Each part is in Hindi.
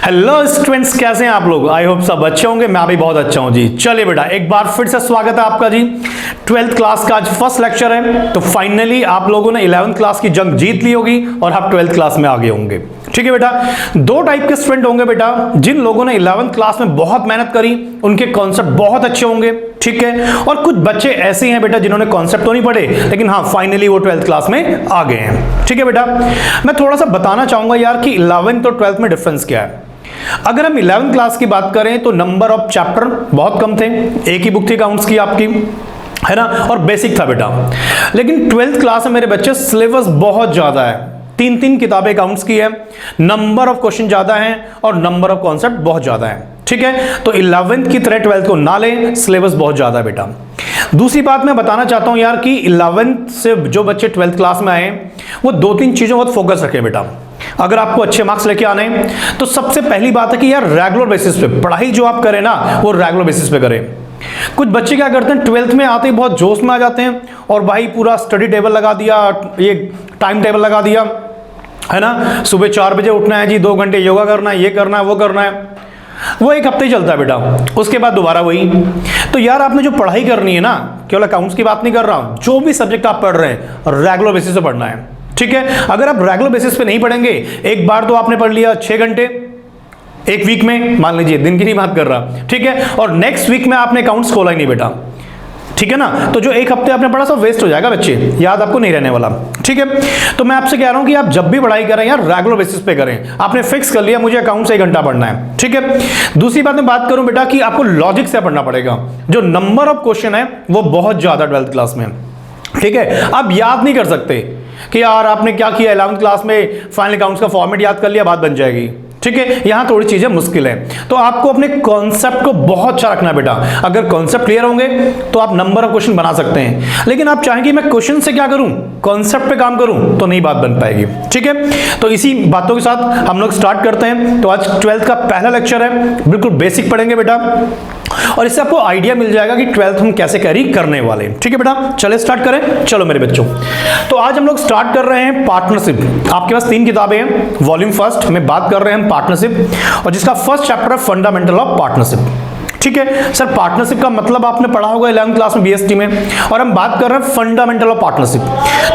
हेलो स्टूडेंट्स, कैसे हैं आप लोग? आई होप सब अच्छे होंगे। मैं भी बहुत अच्छा हूं जी। चलिए बेटा, एक बार फिर से स्वागत है आपका जी। 12th क्लास का आज फर्स्ट लेक्चर है। तो फाइनली आप लोगों ने 11th क्लास की जंग जीत ली होगी और आप 12th क्लास में आगे होंगे। ठीक है बेटा, दो टाइप के स्टूडेंट होंगे बेटा। जिन लोगों ने 11th क्लास में बहुत मेहनत करी, उनके कॉन्सेप्ट बहुत अच्छे होंगे। ठीक है, और कुछ बच्चे ऐसे हैं बेटा जिन्होंने कॉन्सेप्ट तो नहीं पढ़े, लेकिन हाँ फाइनली वो 12th क्लास में आ गए हैं। ठीक है बेटा, मैं थोड़ा सा बताना चाहूंगा यार कि 11th और 12th में डिफरेंस क्या है। अगर हम 11th क्लास की बात करें तो नंबर ऑफ चैप्टर बहुत कम थे, एक ही बुक थी अकाउंट्स की आपकी, है ना, और बेसिक था बेटा। लेकिन 12th क्लास में मेरे बच्चे सिलेबस बहुत ज्यादा है, तीन तीन किताबें अकाउंट्स की है, नंबर ऑफ क्वेश्चन ज्यादा है और नंबर ऑफ कॉन्सेप्ट बहुत ज्यादा है। ठीक है, तो 11th की तरह 12th को ना लें, सिलेबस बहुत ज्यादा है बेटा। दूसरी बात मैं बताना चाहता हूं यार कि 11th से जो बच्चे 12th क्लास में आए वो दो तीन चीजों पर फोकस रखें बेटा। अगर आपको अच्छे मार्क्स लेके आने हैं तो सबसे पहली बात है कि यार रेगुलर बेसिस पे पढ़ाई जो आप करें ना वो रेगुलर बेसिस पे करें। कुछ बच्चे क्या करते हैं, 12th में आते ही बहुत जोश में आ जाते हैं और भाई पूरा स्टडी टेबल लगा दिया, ये टाइम टेबल लगा दिया, है ना, सुबह 4 बजे उठना है जी, 2 घंटे योगा करना है, ये करना है, वो करना है। वो एक हफ्ते ही चलता है बेटा, उसके बाद दोबारा वही। तो यार आपने जो पढ़ाई करनी है ना, केवल अकाउंट्स की बात नहीं कर रहा हूं, जो भी सब्जेक्ट आप पढ़ रहे हैं रेगुलर बेसिस पे पढ़ना है। ठीक है, अगर आप रेगुलर बेसिस पे नहीं पढ़ेंगे, एक बार तो आपने पढ़ लिया 6 घंटे एक वीक में, मान लीजिए, दिन की नहीं बात कर रहा, ठीक है, और नेक्स्ट वीक में आपने अकाउंट्स खोला ही नहीं बेटा, ठीक है ना, तो जो एक हफ्ते आपने पढ़ा सब वेस्ट हो जाएगा बच्चे, याद आपको नहीं रहने वाला। ठीक है, तो मैं आपसे कह रहा हूं कि आप जब भी पढ़ाई करें यार रेगुलर बेसिस पे करें। आपने फिक्स कर लिया मुझे अकाउंट से 1 घंटा पढ़ना है, ठीक है। दूसरी बात मैं बात करूं बेटा कि आपको लॉजिक से पढ़ना पड़ेगा। जो नंबर ऑफ क्वेश्चन है वो बहुत ज्यादा 12th क्लास में, ठीक है। आप याद नहीं कर सकते कि यार आपने क्या किया 11th क्लास में, फाइनल अकाउंट्स का फॉर्मेट याद कर लिया, बात बन जाएगी। ठीक है, यहां थोड़ी चीजें मुश्किल है, तो आपको अपने कॉन्सेप्ट को बहुत अच्छा रखना बेटा। अगर कॉन्सेप्ट क्लियर होंगे तो आप नंबर ऑफ क्वेश्चन बना सकते हैं, लेकिन आप चाहेंगे मैं क्वेश्चन से क्या करूं, कॉन्सेप्ट पे काम करूं, तो नहीं बात बन पाएगी। ठीक है, तो इसी बातों के साथ हम लोग स्टार्ट करते हैं। तो आज 12th का पहला लेक्चर है, बिल्कुल बेसिक पढ़ेंगे बेटा, और इससे आपको आइडिया मिल जाएगा कि 12th हम कैसे कैरी करने वाले हैं। ठीक है बेटा, चले स्टार्ट करें। चलो मेरे बच्चों, तो आज हम लोग स्टार्ट कर रहे हैं पार्टनरशिप। आपके पास 3 किताबें हैं, वॉल्यूम फर्स्ट में बात कर रहे हैं पार्टनरशिप, और जिसका फर्स्ट चैप्टर है फंडामेंटल ऑफ पार्टनरशिप। ठीक है सर, पार्टनरशिप का मतलब आपने पढ़ा होगा 11th क्लास में बीएसटी में, और हम बात कर रहे हैं फंडामेंटल ऑफ पार्टनरशिप।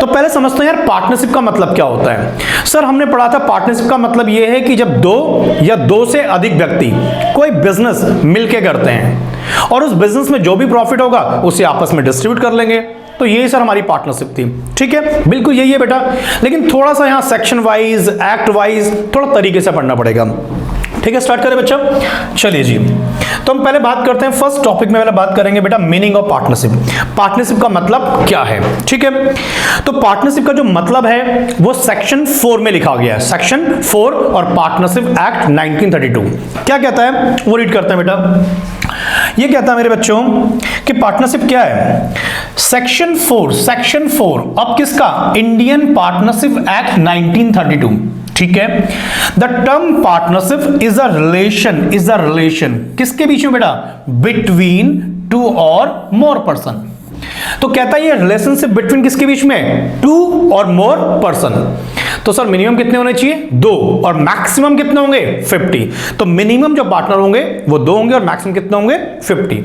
तो पहले समझते हैं यार पार्टनरशिप का मतलब क्या होता है। सर हमने पढ़ा था पार्टनरशिप का मतलब यह है कि जब 2 या 2 से अधिक व्यक्ति कोई बिजनेस मिलके करते हैं और उस बिजनेस में जो भी प्रॉफिट होगा उसे आपस में डिस्ट्रीब्यूट कर लेंगे। तो यही सर हमारी पार्टनरशिप थी। ठीक है, बिल्कुल यही है बेटा, लेकिन थोड़ा सा यहां सेक्शन वाइज, एक्ट वाइज थोड़ा तरीके से पढ़ना पड़ेगा। ठीक है, स्टार्ट करें बच्चा। चलिए जी, तो हम पहले बात करते हैं, फर्स्ट टॉपिक में पहले बात करेंगे बेटा मीनिंग ऑफ पार्टनरशिप। पार्टनरशिप का मतलब क्या है। ठीक है, तो पार्टनरशिप का जो मतलब है वो सेक्शन 4 में लिखा गया है, सेक्शन 4 और पार्टनरशिप एक्ट 1932 क्या कहता है वो रीड करते हैं बेटा। ये कहता है मेरे बच्चों कि पार्टनरशिप क्या है। सेक्शन 4 अब किसका, इंडियन पार्टनरशिप एक्ट 1932। ठीक है, the term partnership is a relation किसके बीच में बेटा, बिटवीन 2 और मोर पर्सन। तो कहता है ये रिलेशनशिप बिटवीन किसके बीच में, 2 और मोर पर्सन। तो सर मिनिमम कितने होने चाहिए, 2, और मैक्सिमम कितने होंगे, 50। तो मिनिमम जो पार्टनर होंगे वो 2 होंगे और मैक्सिमम कितने होंगे, 50।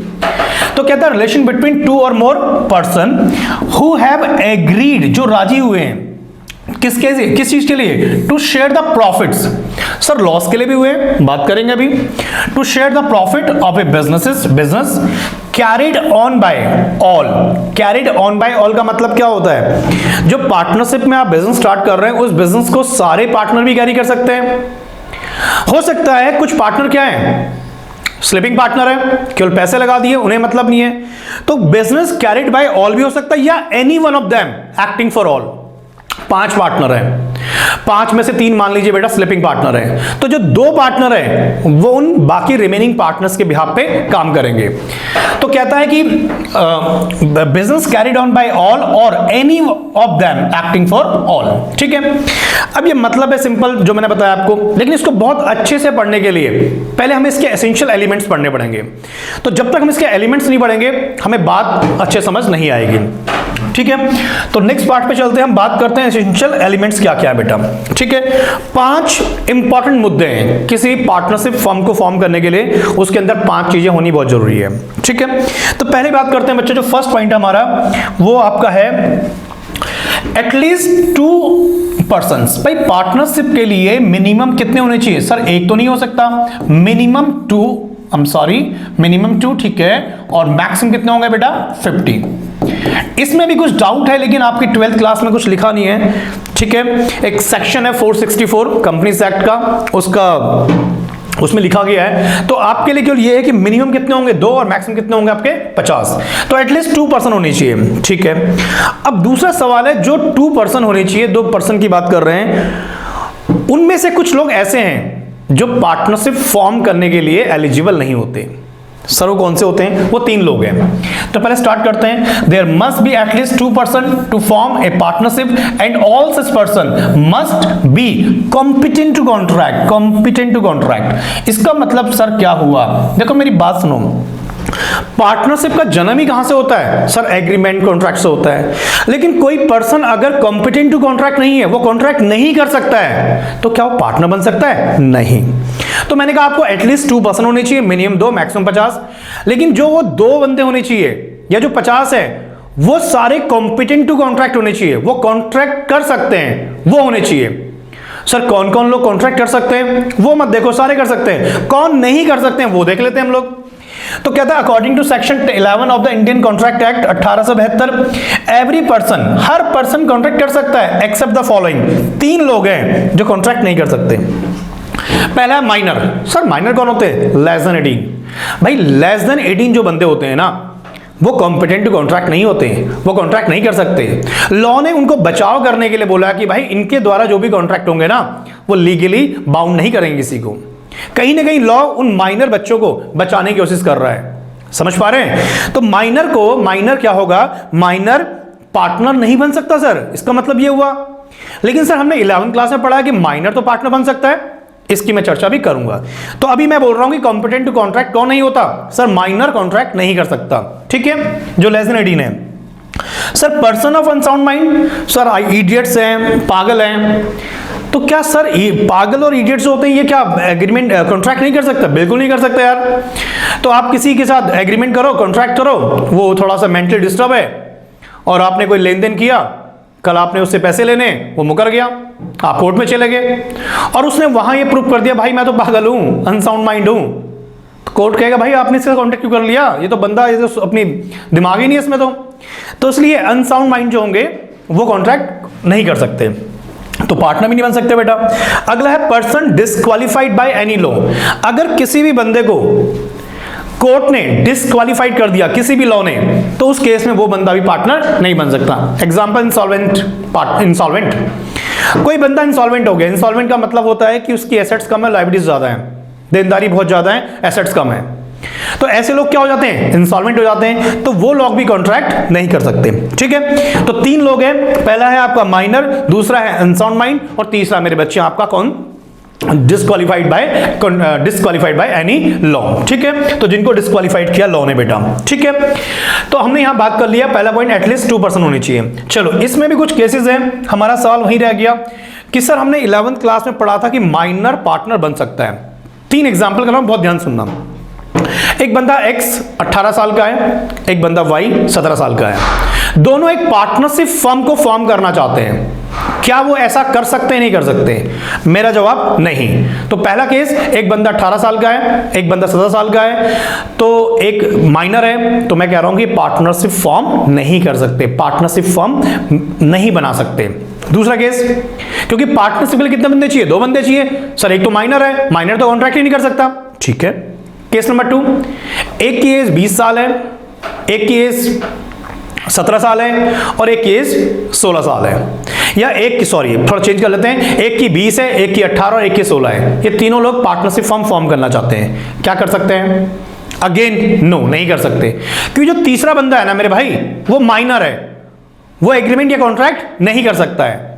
तो कहता है रिलेशन बिटवीन 2 और more person who have agreed, जो राजी हुए हैं किस चीज के लिए, to share the profits. Sir loss के लिए भी हुए, बात करेंगे अभी। To share the profit of a business carried on by all. Carried on by all का मतलब क्या होता है, जो पार्टनरशिप में आप बिजनेस स्टार्ट कर रहे हैं उस बिजनेस को सारे पार्टनर भी कैरी कर सकते हैं। हो सकता है कुछ पार्टनर क्या है, स्लीपिंग पार्टनर है, केवल पैसे लगा दिए, उन्हें मतलब नहीं है। तो बिजनेस कैरिड बाय ऑल भी हो सकता है, या any one of them acting for all. 5 partner हैं, 5 में से 3 मान लीजिए बेटा स्लीपिंग पार्टनर है, तो जो 2 पार्टनर है वो उन बाकी रिमेनिंग पार्टनर्स के बिहाफ पे काम करेंगे। तो कहता है कि business carried on by all or any of them acting for all. ठीक है, अब ये मतलब है सिंपल जो मैंने बताया आपको, लेकिन इसको बहुत अच्छे से पढ़ने के लिए पहले हमें इसके एसेंशियल एलिमेंट्स पढ़ने पड़ेंगे। तो जब तक हम इसके एलिमेंट्स नहीं पढ़ेंगे हमें बात अच्छे समझ नहीं आएगी। ठीक है, तो नेक्स्ट पार्ट पे चलते हैं, हम बात करते हैं एसेंशियल एलिमेंट्स क्या क्या है बेटा। ठीक है, 5 इंपॉर्टेंट मुद्दे हैं किसी पार्टनरशिप फर्म को फॉर्म करने के लिए, उसके अंदर 5 चीजें होनी बहुत जरूरी है। ठीक है, तो पहले बात करते हैं बच्चे, जो फर्स्ट पॉइंट हमारा वो आपका है एटलीस्ट 2 पर्सन्स। भाई पार्टनरशिप के लिए मिनिमम कितने होने चाहिए सर? एक तो नहीं हो सकता, मिनिमम 2, ठीक है, और मैक्सिमम कितने होंगे बेटा? 50। इसमें भी कुछ डाउट है, लेकिन आपकी 12th क्लास में कुछ लिखा नहीं है। ठीक है, एक सेक्शन है 464 कंपनीज एक्ट का, उसमें लिखा गया है, तो आपके लिए केवल ये है कि मिनिमम कितने होंगे 2 और मैक्सिमम कितने होंगे आपके 50, तो एटलीस्ट 2 पर्सन होनी चाहिए। ठीक है, अब दूसरा सवाल है, जो 2 पर्सन होने चाहिए, 2 पर्सन की बात कर रहे हैं, उनमें से कुछ लोग ऐसे हैं जो पार्टनरशिप फॉर्म करने के लिए एलिजिबल नहीं होते। सर वो कौन से होते हैं? वो 3 लोग हैं। तो पहले स्टार्ट करते हैं। There must be at least 2 person to form a partnership and all such person must be competent to contract. इसका मतलब सर क्या हुआ? देखो मेरी बात सुनो, पार्टनरशिप का जन्म ही कहां से होता है सर? एग्रीमेंट कॉन्ट्रैक्ट से होता है। लेकिन कोई पर्सन अगर कॉम्पिटेंट टू कॉन्ट्रैक्ट नहीं है, वो कॉन्ट्रैक्ट नहीं कर सकता है, तो क्या वो पार्टनर बन सकता है? नहीं। तो मैंने कहा आपको एटलीस्ट 2 पर्सन होने चाहिए, मिनिमम 2, मैक्सिमम 50। लेकिन जो वो 2 बंदे होने चाहिए या जो 50 है, वो सारे कॉम्पिटेंट टू कॉन्ट्रैक्ट होने चाहिए, वो कॉन्ट्रैक्ट कर सकते हैं, वो होने चाहिए। सर कौन कौन लोग कॉन्ट्रैक्ट कर सकते हैं? वो मत देखो, सारे कर सकते हैं। कौन नहीं कर सकते हैं वो देख लेते हैं हम लोग। तो कहता है according to section 11 of the Indian contract act 1872, every person, हर पर्सन कॉन्ट्रैक्ट कर सकता है एक्सेप्ट द फॉलोइंग। 3 लोग हैं जो कॉन्ट्रैक्ट नहीं कर सकते। पहला है माइनर। सर माइनर कौन होते हैं? Less than 18। भाई लेस देन 18 जो बंदे होते हैं ना, वो कॉम्पिटेंट टू कॉन्ट्रैक्ट नहीं होते, वो कॉन्ट्रैक्ट नहीं कर सकते। लॉ ने उनको बचाव करने के लिए बोला कि भाई इनके द्वारा जो भी कॉन्ट्रैक्ट होंगे ना, वो लीगली बाउंड नहीं करेंगे किसी को। कहीं ना कहीं लॉ उन माइनर बच्चों को बचाने की कोशिश कर रहा है। समझ पा रहे हैं? तो माइनर क्या होगा? माइनर पार्टनर नहीं बन सकता सर, इसका मतलब ये हुआ। लेकिन सर हमने 11th क्लास में पढ़ा कि माइनर तो पार्टनर बन सकता है, इसकी मैं चर्चा भी करूंगा। तो अभी मैं बोल रहा हूं कि कॉम्पिटेंट टू कॉन्ट्रैक्ट कौन नहीं होता? सर माइनर कॉन्ट्रैक्ट नहीं कर सकता। ठीक है, जो लेस देन 18 है। Sir person of unsound mind, sir idiots हैं, पागल हैं। तो क्या सर पागल और इडियट्स होते हैं, ये क्या एग्रीमेंट कॉन्ट्रैक्ट नहीं कर सकता? बिल्कुल नहीं कर सकता यार। तो आप किसी के साथ एग्रीमेंट करो, कॉन्ट्रैक्ट करो, वो थोड़ा सा मेंटली डिस्टर्ब है और आपने कोई लेन देन किया, कल आपने उससे पैसे लेने, वो मुकर गया, आप कोर्ट में चले गए और उसने वहां ये प्रूव कर दिया भाई मैं तो पागल हूं, अनसाउंड माइंड हूं। तो कोर्ट कहेगा भाई आपने इसका कॉन्टेक्ट क्यों कर लिया? ये तो बंदा, ये तो अपनी दिमाग ही नहीं है इसमें। तो इसलिए अनसाउंड माइंड जो होंगे वो कॉन्ट्रैक्ट नहीं कर सकते, तो पार्टनर भी नहीं बन सकते बेटा। अगला है person disqualified by any law. अगर किसी भी बंदे को कोर्ट ने डिस्क्वालिफाइड कर दिया किसी भी लॉ ने, तो उस केस में वो बंदा भी पार्टनर नहीं बन सकता। Example insolvent. कोई बंदा इंसॉल्वेंट हो गया। इंसॉल्वेंट का मतलब होता है कि उसकी एसेट्स कम है, लायबिलिटीज ज्यादा है, देनदारी बहुत ज्यादा है, एसेट्स कम है। तो ऐसे लोग क्या हो जाते हैं? इंसॉल्वेंट हो जाते हैं। तो वो लोग भी कॉन्ट्रैक्ट नहीं कर सकते। ठीक है, तो 3 लोग हैं। पहला है आपका माइनर, दूसरा है अनसाउंड माइंड और तीसरा मेरे बच्चे आपका कौन? Disqualified by any law. ठीक है, तो जिनको डिस्क्वालिफाइड किया लॉ ने बेटा। ठीक है, तो हमने यहां बात कर लिया, पहला पॉइंट एटलीस्ट 2 पर्सन होनी चाहिए। चलो इसमें भी कुछ केसेस हैं। हमारा सवाल वहीं रह गया कि सर हमने 11th क्लास में पढ़ा था कि माइनर पार्टनर बन सकता है। 3 एग्जाम्पल कर रहा हूं, बहुत ध्यान सुनना। एक बंदा X 18 साल का है, एक बंदा Y 17 साल का है। दोनों एक पार्टनरशिप फर्म को फॉर्म करना चाहते हैं। क्या वो ऐसा कर सकते हैं? नहीं कर सकते? मेरा जवाब नहीं। तो पहला केस, एक बंदा 18 साल का है, एक बंदा 17 साल का है, तो एक माइनर है, तो मैं कह रहा हूं कि पार्टनरशिप फॉर्म नहीं कर सकते, पार्टनरशिप फर्म नहीं बना सकते। दूसरा केस, क्योंकि पार्टनरशिप के लिए कितने बंदे चाहिए? 2 बंदे चाहिए। सर एक तो माइनर है, माइनर तो कॉन्ट्रैक्ट ही नहीं कर सकता। ठीक है, केस नंबर 2, एक की एज 20 साल है, एक की एज 17 साल है और एक की एज 16 साल है। या एक की, सॉरी थोड़ा चेंज कर लेते हैं, एक की 20 है, एक की 18 और एक की 16 है। ये तीनों लोग पार्टनरशिप फर्म फॉर्म करना चाहते हैं। क्या कर सकते हैं? अगेन नो, नहीं कर सकते, क्योंकि जो तीसरा बंदा है ना मेरे भाई, वो माइनर है, वो एग्रीमेंट या कॉन्ट्रैक्ट नहीं कर सकता है।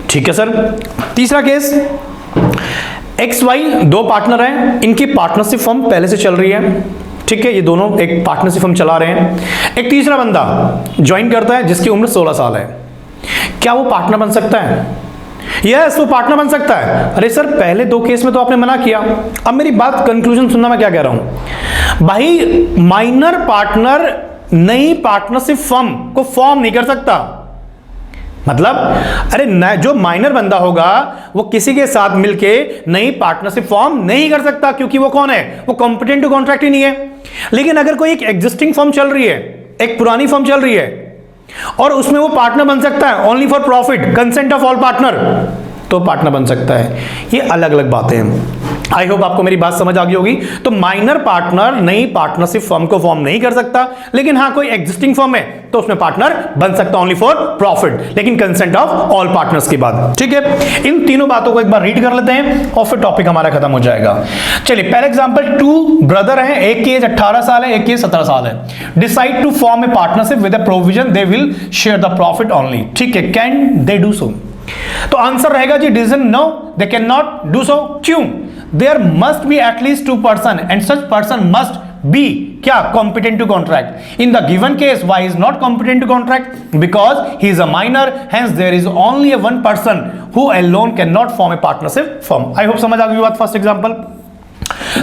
ठीक है सर। तीसरा केस, XY 2 पार्टनर हैं, इनकी पार्टनरशिप फर्म पहले से चल रही है। ठीक है, ये दोनों एक पार्टनरशिप हम चला रहे हैं। एक तीसरा बंदा ज्वाइन करता है जिसकी उम्र 16 साल है, क्या वो पार्टनर बन सकता है? यस, वो पार्टनर बन सकता है। अरे सर, पहले 2 केस में तो आपने मना किया। अब मेरी बात कंक्लूजन सुनना, मैं क्या कह रहा हूं भाई। माइनर पार्टनर नई पार्टनरशिप फर्म को फॉर्म नहीं कर सकता। मतलब अरे जो माइनर बंदा होगा वो किसी के साथ मिलके नई पार्टनरशिप फॉर्म नहीं कर सकता, क्योंकि वो कौन है? वो कॉम्पिटेंट टू कॉन्ट्रैक्ट ही नहीं है। लेकिन अगर कोई एक एग्जिस्टिंग फर्म चल रही है, एक पुरानी फर्म चल रही है, और उसमें वो पार्टनर बन सकता है only for profit, consent of all partner, तो पार्टनर बन सकता है। ये अलग अलग बातें हैं। आई होप आपको मेरी बात समझ आ गई होगी। तो माइनर पार्टनर नई पार्टनरशिप फर्म को फॉर्म नहीं कर सकता, लेकिन हाँ कोई एग्जिस्टिंग फर्म है तो उसमें पार्टनर बन सकता ओनली फॉर प्रॉफिट, लेकिन कंसेंट ऑफ ऑल पार्टनर्स की बात। ठीक है, इन तीनों बातों को एक बार रीड कर लेते हैं और फिर टॉपिक हमारा खत्म हो जाएगा। चलिए, पहले एग्जांपल, 2 ब्रदर हैं, एक की एज 18 साल है, एक की एज 17 साल है। Decide to form a partnership with a provision they will share the profit only. ठीक है, कैन दे डू सो? तो आंसर रहेगा जी decision no, they can not do so. क्यों? There must be at least 2 person and such person must be क्या? Competent to contract. In the given case Y is not competent to contract? Because he is a minor, hence there is only a 1 person who alone can not form a partnership firm. I hope समझ आ गई बात। फर्स्ट एग्जांपल,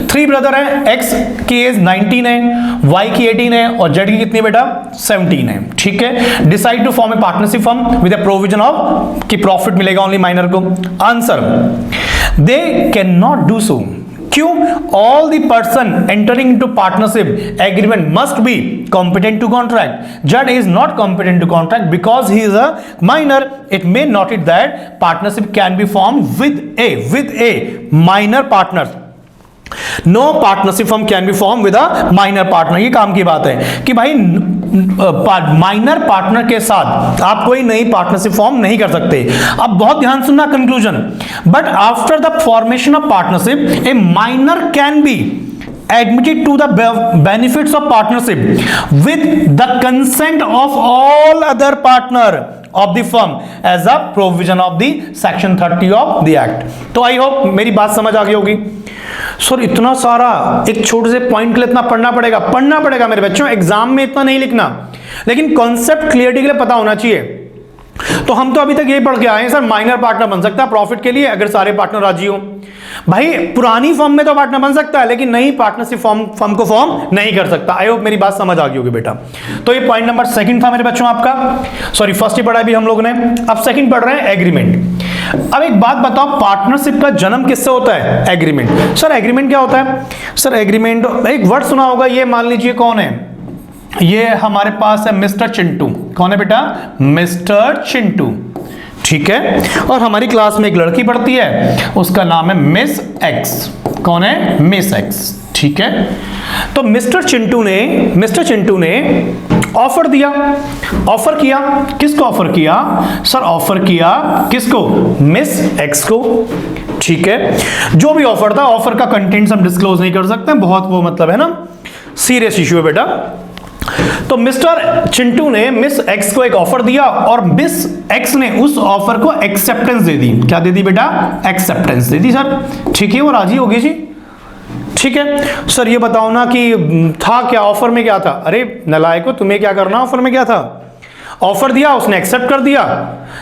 3 ब्रदर है, एक्स की एज 19 है, वाई की 18 है और जेड की कितनी बेटा? 17 है। ठीक है, decide to form a partnership firm with a provision of कि प्रॉफिट मिलेगा ओनली माइनर को। Answer, they can not do so. क्यों? All the person entering into partnership agreement must be competent to contract. Z is not competent to contract because he is a minor. It may not it that partnership can be form with a minor partner. No partnership firm can be form with a minor partner. ये काम की बात है कि भाई माइनर पार्टनर के साथ आप कोई नई पार्टनरशिप फॉर्म नहीं कर सकते। अब बहुत ध्यान सुनना conclusion, but after the formation of partnership A minor can be admitted to the benefits of partnership with the consent of all other partner of the firm as a provision of the section 30 of the act। तो आई होप मेरी बात समझ आ गई होगी। सर इतना सारा एक छोटे से पॉइंट के लिए इतना पढ़ना पड़ेगा मेरे बच्चों। एग्जाम में इतना नहीं लिखना, लेकिन कॉन्सेप्ट क्लियरिटी के लिए पता होना चाहिए। तो हम तो अभी तक यही पढ़ के आए हैं सर, माइनर पार्टनर बन सकता है प्रॉफिट के लिए अगर सारे पार्टनर राजी हो। भाई पुरानी फर्म में तो पार्टनर बन सकता है, लेकिन नई पार्टनरशिप फर्म को फॉर्म नहीं कर सकता। आई होप मेरी बात समझ आ गई होगी बेटा। तो ये पॉइंट नंबर 2 था मेरे बच्चों आपका। सॉरी, फर्स्ट ही पढ़ा भी हम लोगों ने, अब सेकंड पढ़ रहे हैं एग्रीमेंट। अब एक बात बताओ, पार्टनरशिप का जन्म किससे होता है? एग्रीमेंट। सर एग्रीमेंट क्या होता है? सर एग्रीमेंट, एक वर्ड सुना होगा, ये मान लीजिए कौन है, ये हमारे पास है मिस्टर चिंटू। कौन है बेटा? मिस्टर चिंटू। ठीक है, और हमारी क्लास में एक लड़की पढ़ती है, उसका नाम है मिस एक्स। कौन है? Miss x. ठीक है, तो मिस्टर चिंटू ने ऑफर दिया। ऑफर किया किसको? ऑफर किया सर, ऑफर किया किसको? मिस एक्स को। ठीक है, जो भी ऑफर था, ऑफर का कंटेंट्स हम डिस्क्लोज नहीं कर सकते, बहुत वो मतलब है ना, सीरियस इश्यू है बेटा। तो मिस्टर चिंटू ने मिस एक्स को एक ऑफर दिया और मिस एक्स ने उस ऑफर को एक्सेप्टेंस दे दी। क्या दे दी बेटा? एक्सेप्टेंस दे दी सर। ठीक है, वो राजी होगी जी। ठीक है सर, ये बताओ ना कि था क्या ऑफर में, क्या था? अरे नलायको, तुम्हें क्या करना, ऑफर में क्या था? ऑफर दिया, उसने एक्सेप्ट कर दिया।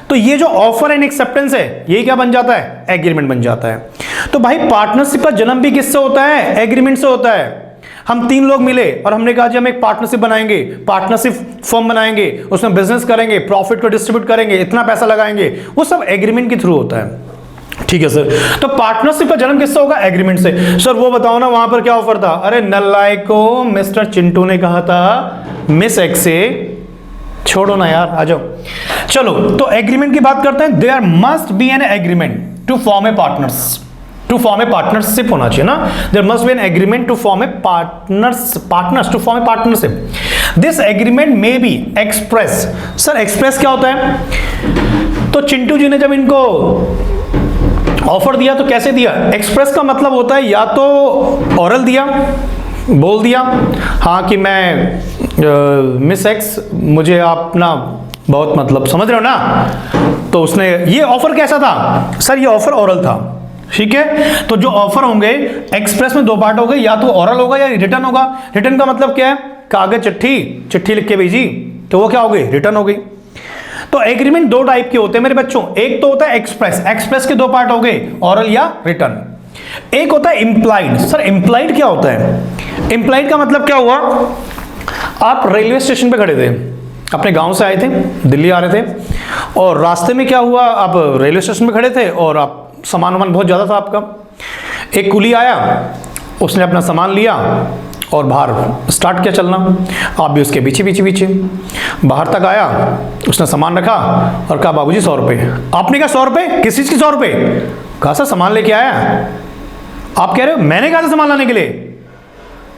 तो ये जो ऑफर एंड एक्सेप्टेंस है, ये क्या बन जाता है? एग्रीमेंट बन जाता है। तो भाई पार्टनरशिप का जन्म भी किससे होता है? एग्रीमेंट से होता है। हम 3 लोग मिले और हमने कहा जी हम एक पार्टनरशिप बनाएंगे, पार्टनरशिप फर्म बनाएंगे, उसमें बिजनेस करेंगे, प्रॉफिट को डिस्ट्रीब्यूट करेंगे, इतना पैसा लगाएंगे, वो सब एग्रीमेंट के थ्रू होता है। ठीक है सर, तो पार्टनरशिप का जन्म किससे होगा? एग्रीमेंट से। सर वो बताओ ना वहां पर क्या ऑफर था? अरे नलायको, मिस्टर चिंटू ने कहा था मिस एक्स से, छोड़ो ना यार, आ जाओ। चलो, तो एग्रीमेंट की बात करते हैं। There must be an agreement to form a partnership होना चाहिए ना। There must be an agreement to form a partners to form a partnership. This agreement may be express. Sir express क्या होता है? तो चिंटू जी ने जब इनको ऑफर दिया तो कैसे दिया? एक्सप्रेस का मतलब होता है या तो ओरल दिया, बोल दिया हाँ कि मैं मिस एक्स, मुझे आप ना बहुत मतलब समझ रहे हो ना। तो उसने, ये ऑफर कैसा था? सर ये ऑफर ओरल था। ठीक है। तो जो ऑफर होंगे एक्सप्रेस में दो पार्ट हो गए, या तो ओरल होगा या रिटर्न होगा। रिटर्न का मतलब क्या है, कागज चिट्ठी लिख के भेजी, तो वो क्या हो गई, रिटर्न हो गई। तो एग्रीमेंट दो टाइप के होते हैं मेरे बच्चों, एक तो होता है एक्सप्रेस, एक्सप्रेस के दो पार्ट हो गए, ओरल या रिटर्न। एक होता है इंप्लाइड। सर इंप्लाइड क्या होता है? इंप्लाइड का मतलब क्या हुआ, आप रेलवे स्टेशन पे खड़े थे, अपने गांव से आए थे, दिल्ली आ रहे थे, और रास्ते में क्या हुआ, आप रेलवे स्टेशन पे खड़े थे और आप सामान वामान बहुत ज़्यादा था आपका। एक कुली आया, उसने अपना सामान लिया और बाहर स्टार्ट किया चलना, आप भी उसके पीछे पीछे पीछे। बाहर तक आया, उसने सामान रखा और कहा बाबूजी 100 रुपये। आपने कहा 100 रुपये? किस चीज़ के 100 रुपये? कहा सर सामान लेके आया। आप कह रहे हो मैंने कहा था सामान लाने के लिए,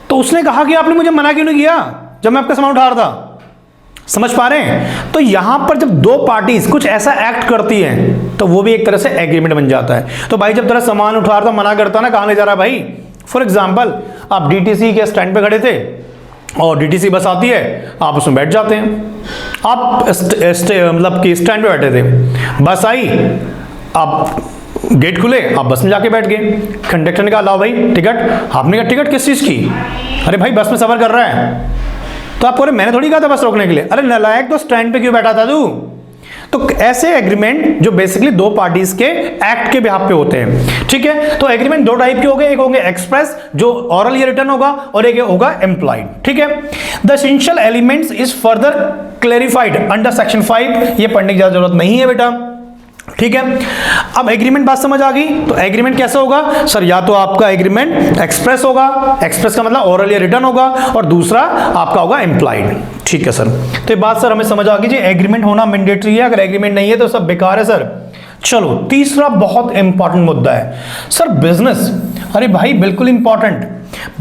तो उसने कहा कि आपने मुझे मना क्यों नहीं किया जब मैं आपका सामान उठा रहा था। समझ पा रहे हैं? तो यहां पर जब दो पार्टीज कुछ ऐसा एक्ट करती हैं तो वो भी एक तरह से एग्रीमेंट बन जाता है। तो भाई जब तेरा सामान उठा रहा था, मना करता ना, कहां ले जा रहा है भाई। फॉर एग्जाम्पल आप डीटीसी के स्टैंड पे खड़े थे और डीटीसी बस आती है, आप उसमें बैठ जाते हैं। आप मतलब कि स्टैंड पे बैठे थे, बस आई, आप गेट खुले, आप बस में जाके बैठ गए। कंडक्टर ने कहा लाओ भाई टिकट। आपने कहा टिकट किस चीज़ की? अरे भाई बस में सफर कर रहा है। तो आप कह रहे मैंने थोड़ी कहा था बस रोकने के लिए। अरे नालायक, तो स्टैंड पे क्यों बैठा था तू? तो ऐसे एग्रीमेंट जो बेसिकली दो पार्टीज के एक्ट के बिहाफ पे होते हैं। ठीक है, तो एग्रीमेंट दो टाइप के हो गए, एक होंगे एक्सप्रेस जो ओरल या रिटर्न होगा, और एक होगा एम्प्लॉइड। ठीक है, the essential elements is further clarified under section 5। ये पढ़ने की ज्यादा जरूरत नहीं है बेटा। ठीक है, अब एग्रीमेंट बात समझ आ गई। तो एग्रीमेंट कैसे होगा सर? या तो आपका एग्रीमेंट एक्सप्रेस होगा, एक्सप्रेस का मतलब ओरल या रिटर्न होगा, और दूसरा आपका होगा एम्प्लॉइड। ठीक है सर, तो ये बात सर हमें समझ आ गई जी, एग्रीमेंट होना मैंडेटरी है, अगर एग्रीमेंट नहीं है तो सब बेकार है सर। चलो तीसरा बहुत इंपॉर्टेंट मुद्दा है सर, बिजनेस। अरे भाई बिल्कुल इंपॉर्टेंट।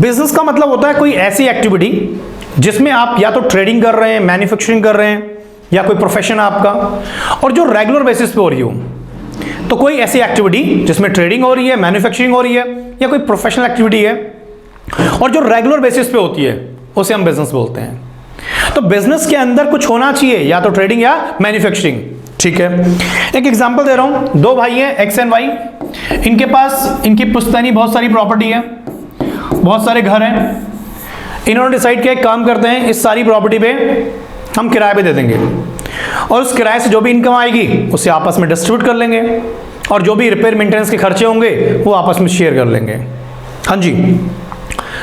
बिजनेस का मतलब होता है कोई ऐसी एक्टिविटी जिसमें आप या तो ट्रेडिंग कर रहे हैं, मैन्युफैक्चरिंग कर रहे हैं, या कोई प्रोफेशन है आपका, और जो रेगुलर बेसिस पे हो रही हो। तो कोई ऐसी एक्टिविटी जिसमें ट्रेडिंग हो रही है, मैन्युफैक्चरिंग हो रही है, या कोई प्रोफेशनल एक्टिविटी है और जो रेगुलर बेसिस पे होती है, उसे हम बिजनेस बोलते हैं। तो बिजनेस के अंदर कुछ होना चाहिए, या तो ट्रेडिंग या मैन्युफैक्चरिंग। ठीक है, एक एग्जांपल दे रहा हूं, दो भाई हैं एक्स एंड वाई, इनके पास इनकी पुश्तैनी बहुत सारी प्रॉपर्टी है, बहुत सारे घर हैं। इन्होंने डिसाइड किया एक काम करते हैं, इस सारी प्रॉपर्टी पे हम किराए पे दे देंगे, और उस किराए से जो भी इनकम आएगी उसे आपस में डिस्ट्रीब्यूट कर लेंगे, और जो भी रिपेयर मेंटेनेंस के खर्चे होंगे वो आपस में शेयर कर लेंगे। हाँ जी,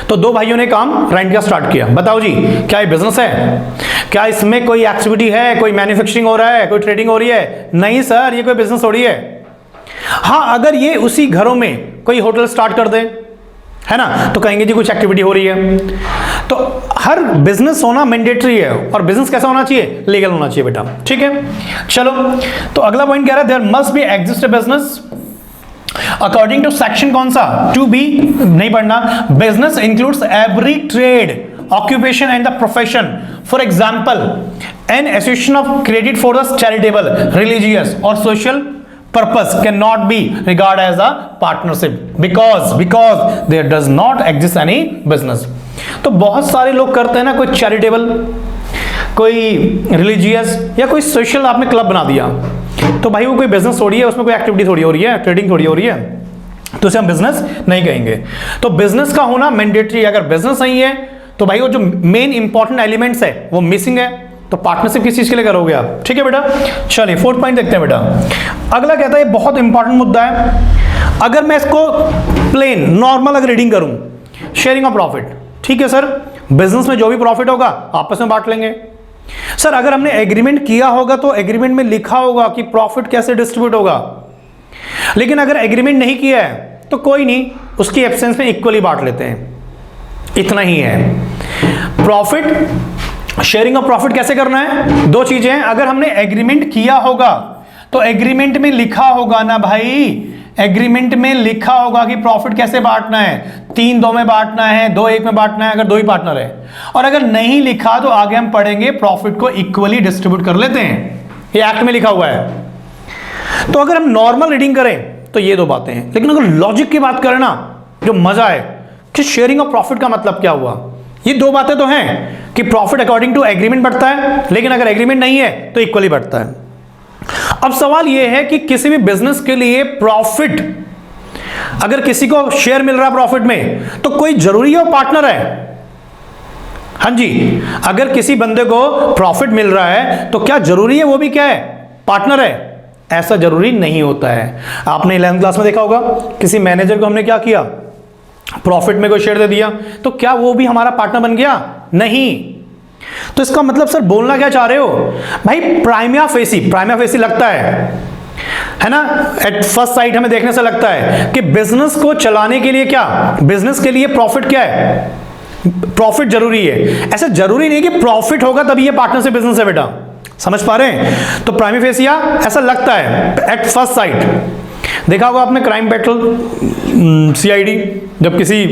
तो दो भाइयों ने काम रेंट का स्टार्ट किया। बताओ जी, क्या ये बिजनेस है? क्या इसमें कोई एक्टिविटी है, कोई मैन्युफैक्चरिंग हो रहा है, कोई ट्रेडिंग हो रही है? नहीं सर, ये कोई बिजनेस हो रही है। हाँ, अगर ये उसी घरों में कोई होटल स्टार्ट कर दे, है ना, तो कहेंगे जी कुछ एक्टिविटी हो रही है। तो हर बिजनेस होना मैंडेटरी है, और बिजनेस कैसा होना चाहिए? लीगल होना चाहिए बेटा। ठीक है, चलो तो अगला पॉइंट कह रहा है there must be exist a business according to section कौन सा? 2B नहीं पढ़ना। Business includes every trade, occupation and the profession. For example an association of credit for the charitable, religious और social purpose cannot be regarded as a partnership because there does not exist any business। तो बहुत सारे लोग करते हैं ना, कोई चैरिटेबल, कोई रिलीजियस, या कोई सोशल आपने क्लब बना दिया, तो भाई वो कोई बिजनेस थोड़ी है, उसमें कोई एक्टिविटी थोड़ी हो रही है, ट्रेडिंग थोड़ी हो रही है, तो उसे हम बिजनेस नहीं कहेंगे। तो बिजनेस का होना मैंडेटरी है। अगर बिजनेस नहीं है तो भाई वो जो मेन इंपॉर्टेंट एलिमेंट्स है वो मिसिंग है, तो पार्टनरशिप किस चीज के लिए करोगे आप? ठीक है बेटा, चलिए फोर्थ पॉइंट देखते हैं बेटा। अगला कहता है बहुत इंपॉर्टेंट मुद्दा है, अगर मैं इसको प्लेन नॉर्मल अगर रीडिंग करूं, शेयरिंग ऑफ प्रॉफिट। ठीक है सर, बिजनेस में जो भी प्रॉफिट होगा आपस में बांट लेंगे। सर अगर हमने एग्रीमेंट किया होगा तो एग्रीमेंट में लिखा होगा कि प्रॉफिट कैसे डिस्ट्रीब्यूट होगा, लेकिन अगर एग्रीमेंट नहीं किया है तो कोई नहीं, उसकी एब्सेंस में इक्वली बांट लेते हैं, इतना ही है। प्रॉफिट, शेयरिंग ऑफ प्रॉफिट कैसे करना है? दो चीजें हैं, अगर हमने एग्रीमेंट किया होगा तो एग्रीमेंट में लिखा होगा ना भाई, एग्रीमेंट में लिखा होगा कि प्रॉफिट कैसे बांटना है, 3-2 में बांटना है, 2-1 में बांटना है, अगर दो ही पार्टनर है। और अगर नहीं लिखा तो आगे हम पढ़ेंगे प्रॉफिट को इक्वली डिस्ट्रीब्यूट कर लेते हैं, ये एक्ट में लिखा हुआ है। तो अगर हम नॉर्मल रीडिंग करें तो ये दो बातें हैं, लेकिन अगर लॉजिक की बात करें ना, जो मजा है कि शेयरिंग ऑफ प्रॉफिट का मतलब क्या हुआ, ये दो बातें तो हैं कि प्रॉफिट अकॉर्डिंग टू एग्रीमेंट बढ़ता है, लेकिन अगर एग्रीमेंट नहीं है तो इक्वली बढ़ता है। अब सवाल यह है कि किसी भी बिजनेस के लिए प्रॉफिट अगर किसी को शेयर मिल रहा है प्रॉफिट में तो कोई जरूरी है वो पार्टनर है? हाँ जी, अगर किसी बंदे को प्रॉफिट मिल रहा है तो क्या जरूरी है वो भी क्या है? पार्टनर है? ऐसा जरूरी नहीं होता है। आपने 11th क्लास में देखा होगा, किसी मैनेजर को हमने क्या किया, प्रॉफिट में कोई शेयर दे दिया, तो क्या वो भी हमारा पार्टनर बन गया? नहीं। तो इसका मतलब सर बोलना क्या चाह रहे हो भाई? प्राइमा फेसी लगता है ना, एट फर्स्ट साइट हमें देखने से लगता है कि बिजनेस को चलाने के लिए क्या, बिजनेस के लिए प्रॉफिट क्या है? प्रॉफिट जरूरी है। ऐसा जरूरी नहीं कि प्रॉफिट होगा तभी ये पार्टनरशिप बिजनेस है बेटा, समझ पा रहे हैं? तो प्राइमा फेसिया ऐसा लगता है एट फर्स्ट साइट। देखा होगा आपने क्राइम पेट्रोल सीआईडी जब किसी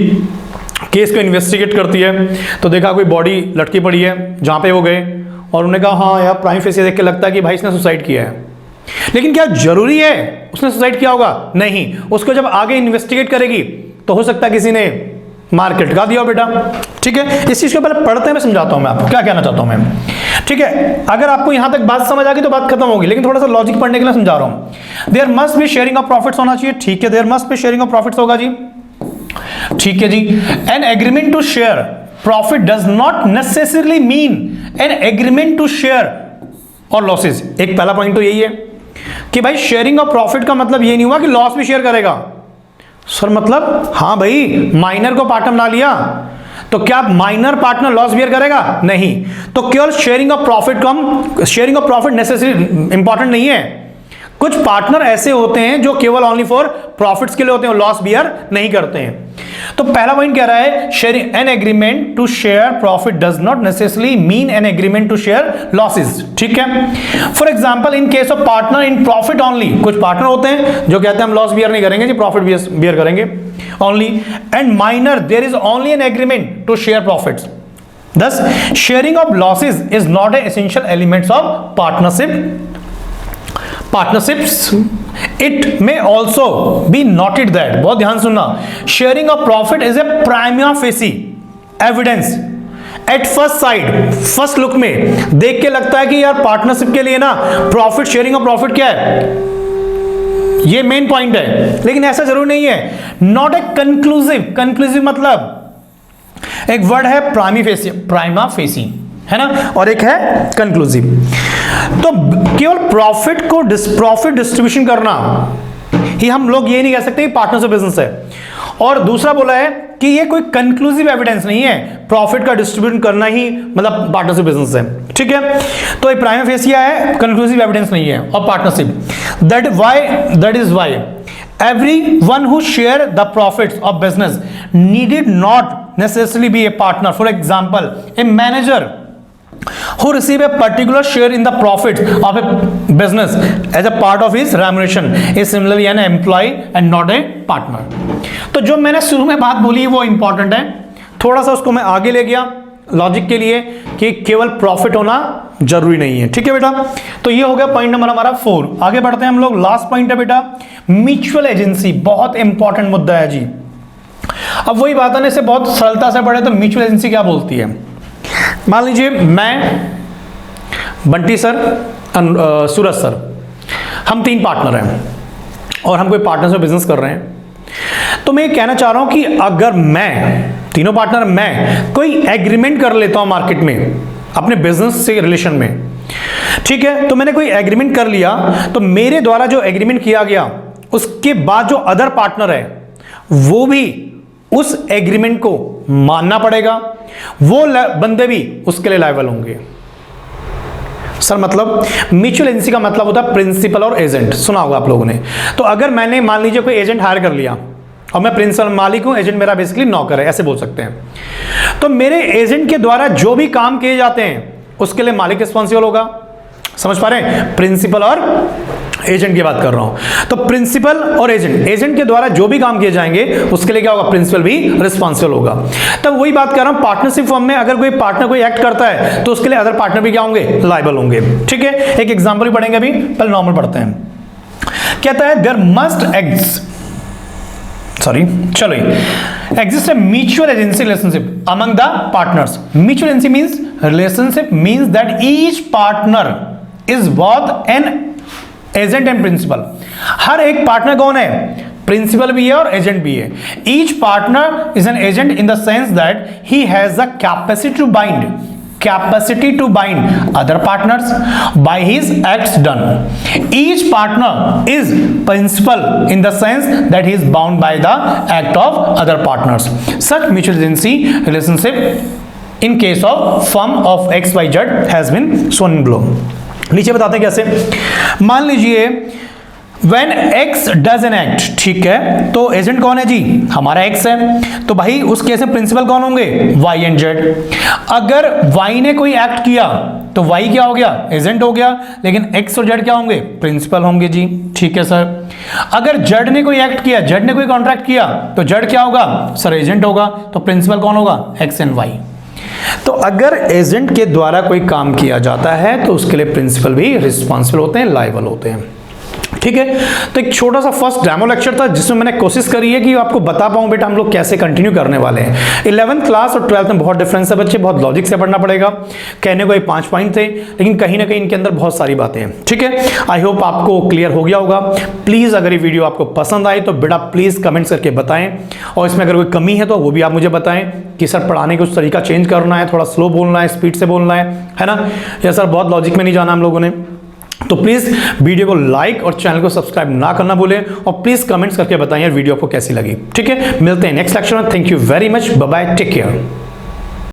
केस को इन्वेस्टिगेट करती है तो देखा कोई बॉडी लटकी पड़ी है जहां पे वो गए और उन्होंने कहा हाँ यार प्राइम फेसिया देख के लगता है कि भाई इसने सुसाइड किया है। लेकिन क्या जरूरी है उसने सुसाइड किया होगा? नहीं। उसको जब आगे इन्वेस्टिगेट करेगी तो हो सकता है किसी ने मार के लटका दिया हो बेटा। ठीक है, इस चीज को पहले पढ़ते हैं, मैं समझाता हूं मैं आपको क्या कहना चाहता हूं मैं। ठीक है, अगर आपको यहां तक बात समझ आ गई तो बात खत्म होगी, लेकिन थोड़ा सा लॉजिक पढ़ने के लिए समझा रहा हूं। There must be sharing of profits होना चाहिए। ठीक है, there must be sharing of profits होगा जी। ठीक है जी। An agreement to share profit does not necessarily mean an agreement to share और लॉसेज। एक पहला पॉइंट तो यही है कि भाई शेयरिंग ऑफ प्रॉफिट का मतलब ये नहीं हुआ कि लॉस भी शेयर करेगा। सर मतलब हाँ भाई, माइनर को पार्टनर बना लिया तो क्या माइनर पार्टनर लॉस बियर करेगा? नहीं। तो केवल शेयरिंग ऑफ प्रॉफिट को हम, sharing of profit necessary important नहीं है। कुछ पार्टनर ऐसे होते हैं जो केवल ओनली फॉर प्रॉफिट्स के लिए होते हैं, लॉस बियर नहीं करते हैं। तो पहला पॉइंट कह रहा है sharing an agreement to share profit does not necessarily mean an agreement to share losses. ठीक है, for example in case of partner in profit only, कुछ पार्टनर होते हैं जो कहते हैं हम लॉस बियर नहीं करेंगे जी, प्रॉफिट बियर करेंगे only. And minor there is only an agreement to share profits. Thus, sharing of losses is not an essential element of partnerships. It may also be noted that, बहुत ध्यान सुनना, sharing of profit is a prima facie evidence. At first sight, first look में देख के लगता है कि यार पार्टनरशिप के लिए ना प्रॉफिट, शेयरिंग ऑफ प्रॉफिट क्या है, ये मेन पॉइंट है। लेकिन ऐसा जरूर नहीं है। नॉट ए कंक्लूसिव मतलब एक वर्ड है प्राइमा फेसी है ना, और एक है कंक्लूसिव। तो केवल प्रॉफिट डिस्ट्रीब्यूशन करना ही हम लोग ये नहीं कह सकते पार्टनरशिप बिजनेस है। और दूसरा बोला है कि ये कोई कंक्लूसिव एविडेंस नहीं है, प्रॉफिट का डिस्ट्रीब्यूशन करना ही मतलब पार्टनरशिप बिजनेस है। ठीक है, तो ये प्राइमा फेसिया है, कंक्लूसिव एविडेंस नहीं है। और partnership that is why everyone who share the profits of business needed not necessarily be a partner. For example, a manager who receive a particular share in the profits of a business as a part of his remuneration is similarly an employee and not a partner. तो जो मैंने शुरू में बात बोली वो इंपॉर्टेंट है, थोड़ा सा उसको मैं आगे ले गया लॉजिक के लिए कि केवल प्रॉफिट होना जरूरी नहीं है। ठीक है बेटा, तो ये हो गया पॉइंट नंबर हमारा 4। आगे बढ़ते हैं हम लोग। लास्ट पॉइंट है बेटा म्यूचुअल एजेंसी, बहुत इंपॉर्टेंट मुद्दा है जी। अब वही बात है ना, इसे बहुत सरलता से पढ़े तो म्यूचुअल एजेंसी क्या बोलती है। मान लीजिए मैं, बंटी सर, सूरज सर, हम 3 पार्टनर हैं और हम कोई पार्टनरशिप बिजनेस कर रहे हैं। तो मैं ये कहना चाह रहा हूं कि अगर मैं, तीनों पार्टनर, मैं कोई एग्रीमेंट कर लेता हूं मार्केट में अपने बिजनेस से रिलेशन में, ठीक है, तो मैंने कोई एग्रीमेंट कर लिया, तो मेरे द्वारा जो एग्रीमेंट किया गया उसके बाद जो अदर पार्टनर है वो भी उस एग्रीमेंट को मानना पड़ेगा, वो बंदे भी उसके लिए लायबल होंगे। सर मतलब म्यूचुअल एजेंसी का मतलब होता है प्रिंसिपल और एजेंट, सुना होगा आप लोगों ने। तो अगर मैंने मान लीजिए कोई एजेंट हायर कर लिया और मैं प्रिंसिपल मालिक हूं, एजेंट मेरा बेसिकली नौकर है, ऐसे बोल सकते हैं। तो मेरे एजेंट के द्वारा जो भी काम किए जाते हैं उसके लिए मालिक रिस्पॉन्सिबल होगा। समझ पा रहे हैं, प्रिंसिपल और एजेंट की बात कर रहा हूं। तो प्रिंसिपल और एजेंट के द्वारा जो भी काम किए जाएंगे उसके लिए क्या होगा, प्रिंसिपल भी रिस्पॉन्सिबल होगा। तब वही बात कर रहा हूं, पार्टनरशिप फर्म में अगर कोई पार्टनर कोई एक्ट करता है तो उसके लिए अदर पार्टनर भी क्या होंगे, लायबल होंगे। ठीक है, एक एग्जांपल भी पढ़ेंगे अभी, पहले नॉर्मल पढ़ते हैं। कहता है there must exist a mutual agency relationship among the partners. Mutual agency means relationship means that each partner is both an agent and principal. हर एक पार्टनर कौन है, प्रिंसिपल भी है और एजेंट भी है। Each partner is an agent in the sense that he has the capacity to bind other partners by his acts done. Each partner is principal in the sense that he is bound by the act of other partners. Such mutual agency relationship in case of firm of XYZ has been shown in below. नीचे बताते हैं कैसे। मान लीजिए When X does an act, ठीक है, तो एजेंट कौन है जी, हमारा X है, तो भाई उस केस में प्रिंसिपल कौन होंगे, Y एंड Z। अगर Y ने कोई एक्ट किया तो Y क्या हो गया, एजेंट हो गया, लेकिन X और Z क्या होंगे, प्रिंसिपल होंगे जी, ठीक है सर। अगर Z ने कोई एक्ट किया, Z ने कोई कॉन्ट्रैक्ट किया, तो Z क्या होगा सर, एजेंट होगा, तो प्रिंसिपल कौन होगा, X एंड Y। तो अगर एजेंट के द्वारा कोई काम किया जाता है तो उसके लिए प्रिंसिपल भी रिस्पॉन्सिबल होते हैं, लायबल होते हैं, ठीक है। तो एक छोटा सा फर्स्ट डेमो लेक्चर था जिसमें मैंने कोशिश करी है कि आपको बता पाऊं बेटा हम लोग कैसे कंटिन्यू करने वाले हैं। 11th क्लास और 12th में बहुत डिफरेंस है बच्चे, बहुत लॉजिक से पढ़ना पड़ेगा। कहने को ये 5 पॉइंट थे, लेकिन कहीं ना कहीं इनके अंदर बहुत सारी बातें हैं, ठीक है। आई होप आपको क्लियर हो गया होगा। प्लीज अगर ये वीडियो आपको पसंद आए तो बेटा प्लीज कमेंट्स करके बताएं, और इसमें अगर कोई कमी है तो वो भी आप मुझे बताएं कि सर पढ़ाने का कुछ तरीका चेंज करना है, थोड़ा स्लो बोलना है, स्पीड से बोलना है ना, या सर बहुत लॉजिक में नहीं जाना हम लोगों ने। तो प्लीज वीडियो को लाइक और चैनल को सब्सक्राइब ना करना भूलें, और प्लीज कमेंट्स करके बताइए वीडियो आपको कैसी लगी, ठीक है। मिलते हैं नेक्स्ट लेक्चर में। Thank you very much, bye bye, take care.